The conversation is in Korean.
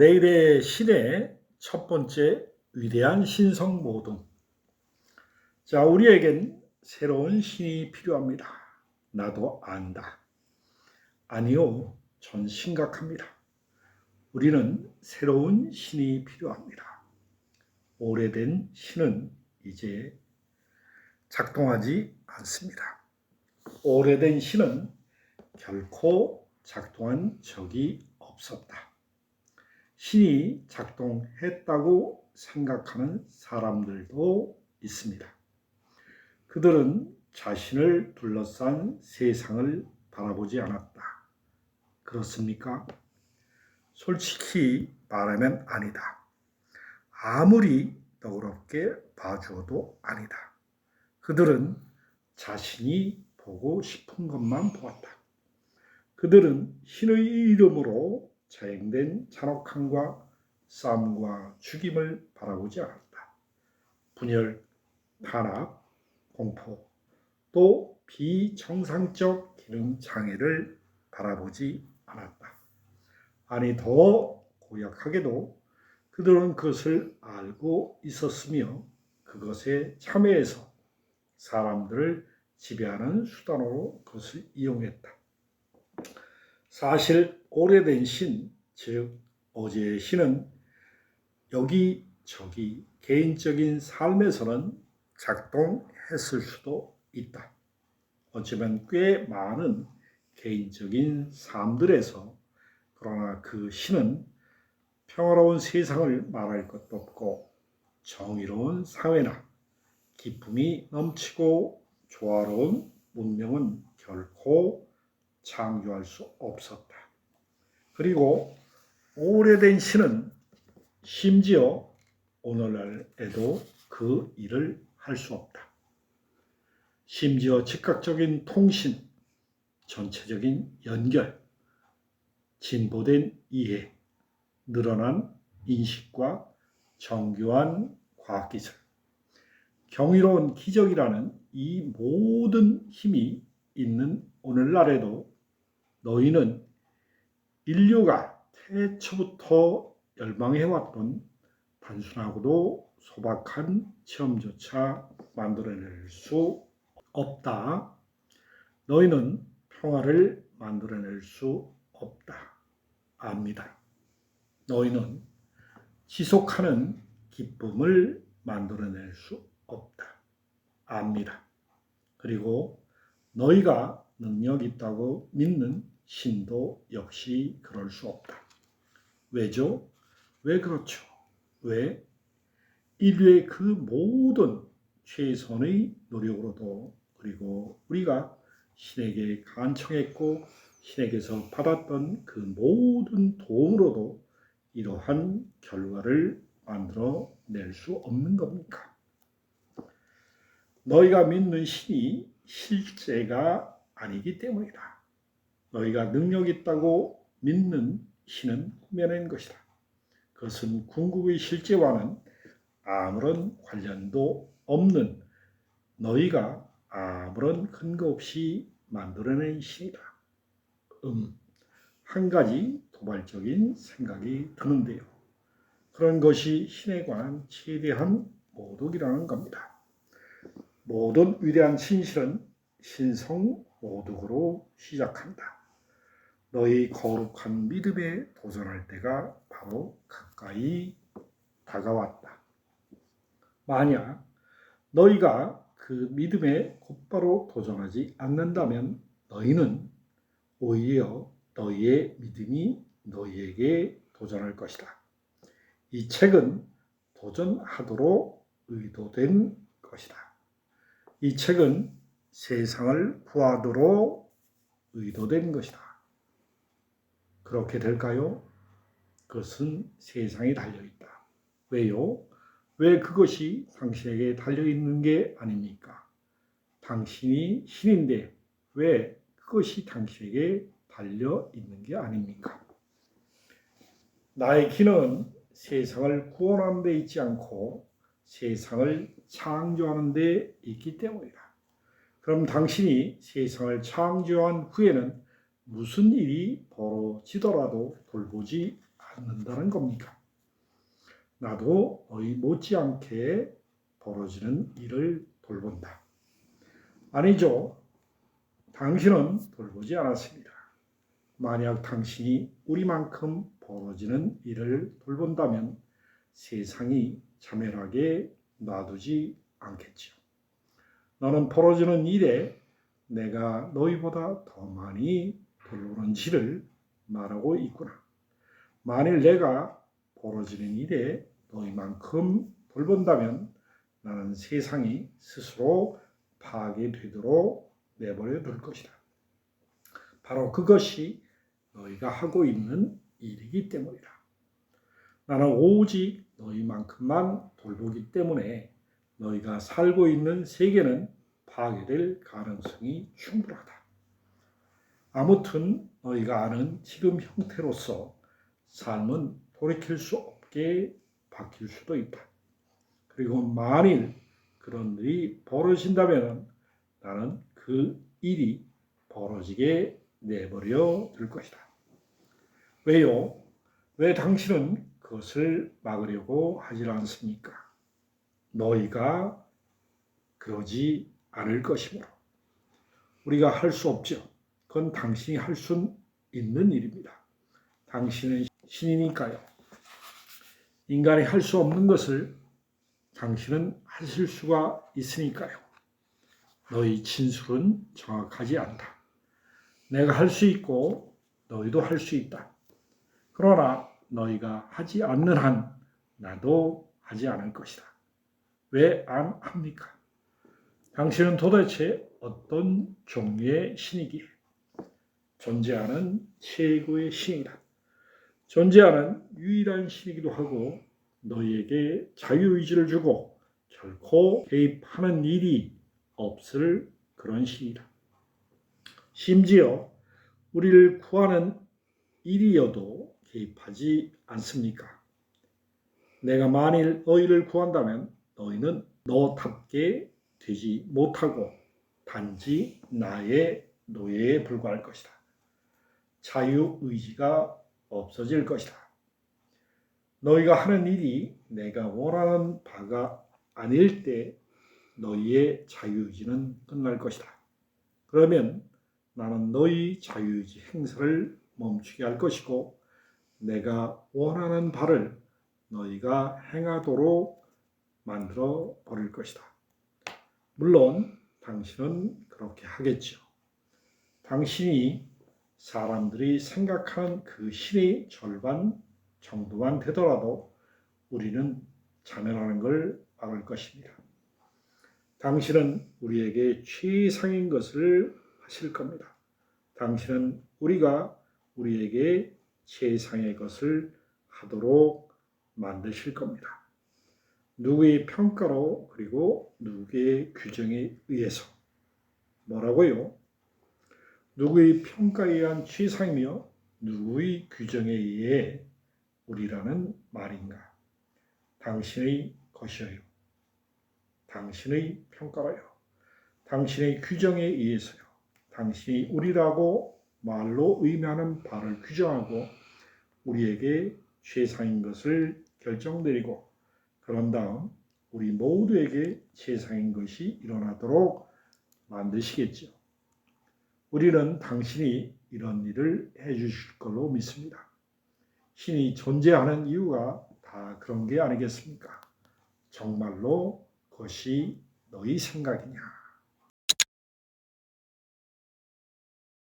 내일의 신의 첫 번째 위대한 신성 모둠. 우리에겐 새로운 신이 필요합니다. 나도 안다. 아니요, 전 심각합니다. 우리는 새로운 신이 필요합니다. 오래된 신은 이제 작동하지 않습니다. 오래된 신은 결코 작동한 적이 없었다. 신이 작동했다고 생각하는 사람들도 있습니다. 그들은 자신을 둘러싼 세상을 바라보지 않았다. 그렇습니까? 솔직히 말하면 아니다. 아무리 너그럽게 봐주어도 아니다. 그들은 자신이 보고 싶은 것만 보았다. 그들은 신의 이름으로 자행된 잔혹함과 싸움과 죽임을 바라보지 않았다. 분열, 탄압, 공포, 또 비정상적 기능 장애를 바라보지 않았다. 아니, 더 고약하게도 그들은 그것을 알고 있었으며 그것에 참여해서 사람들을 지배하는 수단으로 그것을 이용했다. 사실 오래된 신, 즉 어제의 신은 여기저기 개인적인 삶에서는 작동했을 수도 있다. 어쩌면 꽤 많은 개인적인 삶들에서, 그러나 그 신은 평화로운 세상을 말할 것도 없고 정의로운 사회나 기쁨이 넘치고 조화로운 문명은 결코 창조할 수 없었다. 그리고 오래된 신은 심지어 오늘날에도 그 일을 할 수 없다. 심지어 즉각적인 통신, 전체적인 연결, 진보된 이해, 늘어난 인식과 정교한 과학기술, 경이로운 기적이라는 이 모든 힘이 있는 오늘날에도 너희는 인류가 태초부터 열망해왔던 단순하고도 소박한 체험조차 만들어낼 수 없다. 너희는 평화를 만들어낼 수 없다. 압니다. 너희는 지속하는 기쁨을 만들어낼 수 없다. 압니다. 그리고 너희가 능력 있다고 믿는 신도 역시 그럴 수 없다. 왜죠? 왜 그렇죠? 왜? 인류의 그 모든 최선의 노력으로도, 그리고 우리가 신에게 간청했고 신에게서 받았던 그 모든 도움으로도 이러한 결과를 만들어낼 수 없는 겁니까? 너희가 믿는 신이 실제가 아니기 때문이다. 너희가 능력 있다고 믿는 신은 꾸며낸 것이다. 그것은 궁극의 실제와는 아무런 관련도 없는, 너희가 아무런 근거 없이 만들어낸 신이다. 한 가지 도발적인 생각이 드는데요. 그런 것이 신에 관한 최대한 모독이라는 겁니다. 모든 위대한 진실은 신성 모독으로 시작한다. 너희 거룩한 믿음에 도전할 때가 바로 가까이 다가왔다. 만약 너희가 그 믿음에 곧바로 도전하지 않는다면 너희는 오히려 너희의 믿음이 너희에게 도전할 것이다. 이 책은 도전하도록 의도된 것이다. 이 책은 세상을 구하도록 의도된 것이다. 그렇게 될까요? 그것은 세상에 달려있다. 왜요? 왜 그것이 당신에게 달려있는 게 아닙니까? 당신이 신인데 왜 그것이 당신에게 달려있는 게 아닙니까? 나의 기능은 세상을 구원하는 데 있지 않고 세상을 창조하는 데 있기 때문이다. 그럼 당신이 세상을 창조한 후에는 무슨 일이 벌어지더라도 돌보지 받는다는 겁니까? 나도 너희 못지않게 벌어지는 일을 돌본다. 아니죠. 당신은 돌보지 않았습니다. 만약 당신이 우리만큼 벌어지는 일을 돌본다면 세상이 자멸하게 놔두지 않겠지요. 너는 벌어지는 일에 내가 너희보다 더 많이 돌보는지를 말하고 있구나. 만일 내가 벌어지는 일에 너희만큼 돌본다면 나는 세상이 스스로 파괴되도록 내버려 둘 것이다. 바로 그것이 너희가 하고 있는 일이기 때문이다. 나는 오직 너희만큼만 돌보기 때문에 너희가 살고 있는 세계는 파괴될 가능성이 충분하다. 아무튼 너희가 아는 지금 형태로서 삶은 돌이킬 수 없게 바뀔 수도 있다. 그리고 만일 그런 일이 벌어진다면 나는 그 일이 벌어지게 내버려 둘 것이다. 왜요? 왜 당신은 그것을 막으려고 하지 않습니까? 너희가 그러지 않을 것이므로. 우리가 할 수 없죠. 그건 당신이 할 수 있는 일입니다. 당신은 신이니까요. 인간이 할 수 없는 것을 당신은 하실 수가 있으니까요. 너희 진술은 정확하지 않다. 내가 할 수 있고 너희도 할 수 있다. 그러나 너희가 하지 않는 한 나도 하지 않을 것이다. 왜 안 합니까? 당신은 도대체 어떤 종류의 신이기에? 존재하는 최고의 신이다. 존재하는 유일한 신이기도 하고 너희에게 자유의지를 주고 결코 개입하는 일이 없을 그런 신이다. 심지어 우리를 구하는 일이어도 개입하지 않습니까? 내가 만일 너희를 구한다면 너희는 너답게 되지 못하고 단지 나의 노예에 불과할 것이다. 자유의지가 없어질 것이다. 너희가 하는 일이 내가 원하는 바가 아닐 때 너희의 자유의지는 끝날 것이다. 그러면 나는 너희 자유의지 행사를 멈추게 할 것이고 내가 원하는 바를 너희가 행하도록 만들어 버릴 것이다. 물론 당신은 그렇게 하겠죠. 당신이 사람들이 생각하는 그 신의 절반 정도만 되더라도 우리는 자멸하는 걸 막을 것입니다. 당신은 우리에게 최상인 것을 하실 겁니다. 당신은 우리가 우리에게 최상의 것을 하도록 만드실 겁니다. 누구의 평가로 그리고 누구의 규정에 의해서. 뭐라고요? 누구의 평가에 의한 최상이며 누구의 규정에 의해 우리라는 말인가? 당신의 것이요. 당신의 평가로요. 당신의 규정에 의해서요. 당신이 우리라고 말로 의미하는 바를 규정하고 우리에게 최상인 것을 결정내리고 그런 다음 우리 모두에게 최상인 것이 일어나도록 만드시겠죠. 우리는 당신이 이런 일을 해주실 걸로 믿습니다. 신이 존재하는 이유가 다 그런 게 아니겠습니까? 정말로 그것이 너희 생각이냐?